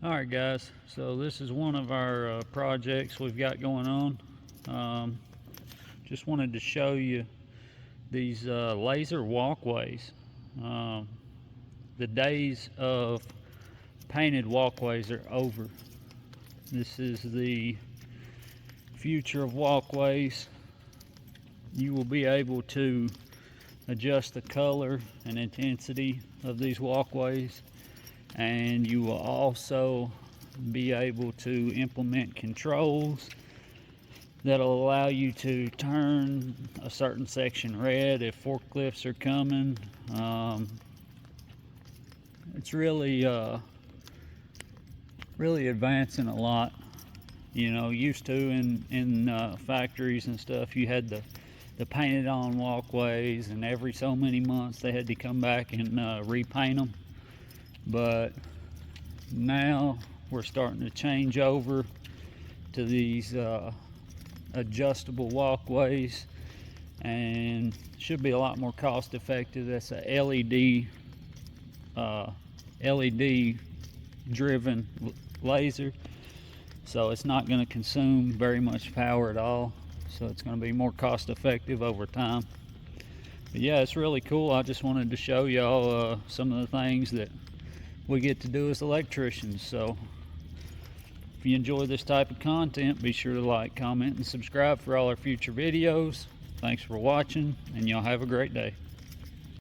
Alright guys, so this is one of our projects we've got going on. Just wanted to show you these laser walkways. The days of painted walkways are over. This is the future of walkways. You will be able to adjust the color and intensity of these walkways, and you will also be able to implement controls that'll allow you to turn a certain section red if forklifts are coming. It's really advancing a lot. You know, used to in factories and stuff, you had the painted on walkways, and every so many months they had to come back and repaint them. But now we're starting to change over to these adjustable walkways, and should be a lot more cost effective. That's a LED driven laser, so it's not going to consume very much power at all, so it's going to be more cost effective over time. But yeah, it's really cool. I just wanted to show y'all some of the things that we get to do as electricians. So if you enjoy this type of content, be sure to like, comment, and subscribe for all our future videos. Thanks for watching, and y'all have a great day.